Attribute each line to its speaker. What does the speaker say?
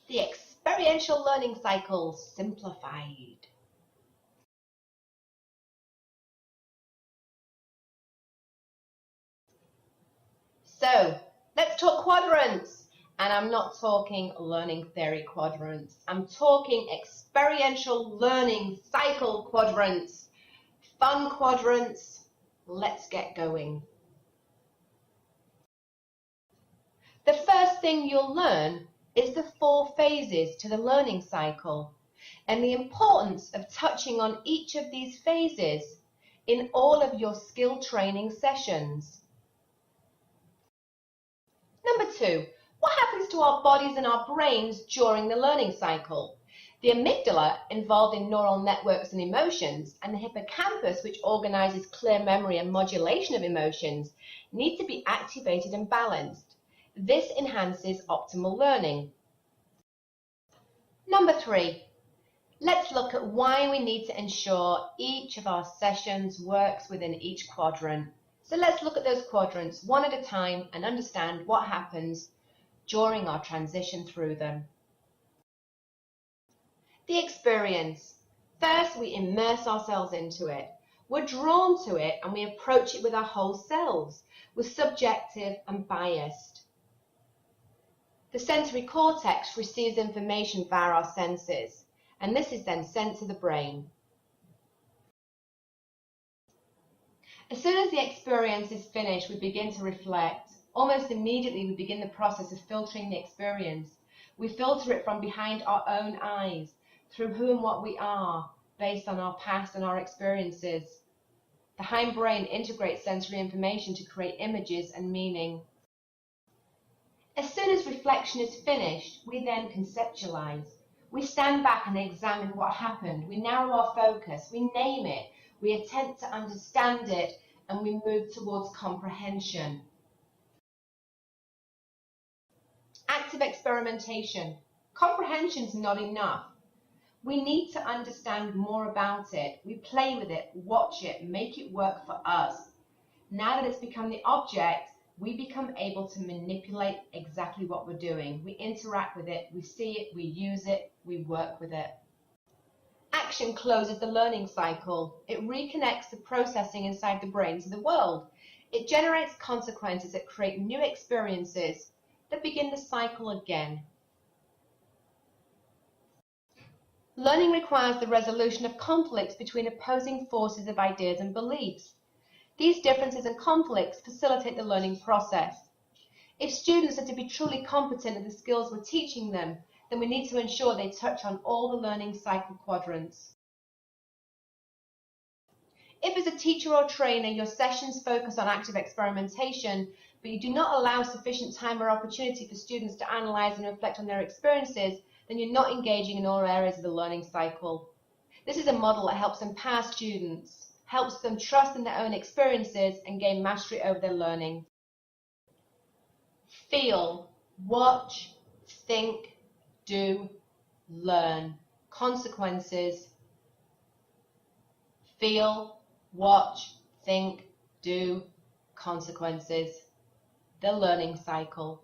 Speaker 1: The experiential learning cycle simplified. So, let's talk quadrants. And I'm not talking learning theory quadrants. I'm talking experiential learning cycle quadrants. Fun quadrants. Let's get going. The first thing you'll learn is the 4 phases to the learning cycle and the importance of touching on each of these phases in all of your skill training sessions. Number 2, what happens to our bodies and our brains during the learning cycle? The amygdala, involved in neural networks and emotions, and the hippocampus, which organizes clear memory and modulation of emotions, need to be activated and balanced. This enhances optimal learning. Number 3, let's look at why we need to ensure each of our sessions works within each quadrant. So let's look at those quadrants one at a time and understand what happens during our transition through them. The experience. First, we immerse ourselves into it. We're drawn to it and we approach it with our whole selves. We're subjective and biased. The sensory cortex receives information via our senses, and this is then sent to the brain. As soon as the experience is finished, we begin to reflect. Almost immediately, we begin the process of filtering the experience. We filter it from behind our own eyes, through who and what we are, based on our past and our experiences. The hindbrain integrates sensory information to create images and meaning. As soon as reflection is finished, we then conceptualize. We stand back and examine what happened. We narrow our focus. We name it. We attempt to understand it, and we move towards comprehension. Active experimentation. Comprehension is not enough. We need to understand more about it. We play with it, watch it, make it work for us. Now that it's become the object, we become able to manipulate exactly what we're doing. We interact with it, we see it, we use it, we work with it. Action closes the learning cycle. It reconnects the processing inside the brain to the world. It generates consequences that create new experiences that begin the cycle again. Learning requires the resolution of conflicts between opposing forces of ideas and beliefs. These differences and conflicts facilitate the learning process. If students are to be truly competent in the skills we're teaching them, then we need to ensure they touch on all the learning cycle quadrants. If as a teacher or trainer your sessions focus on active experimentation, but you do not allow sufficient time or opportunity for students to analyze and reflect on their experiences, then you're not engaging in all areas of the learning cycle. This is a model that helps empower students, helps them trust in their own experiences and gain mastery over their learning. Feel, watch, think, do, learn. Consequences. Feel, watch, think, do, consequences. The learning cycle.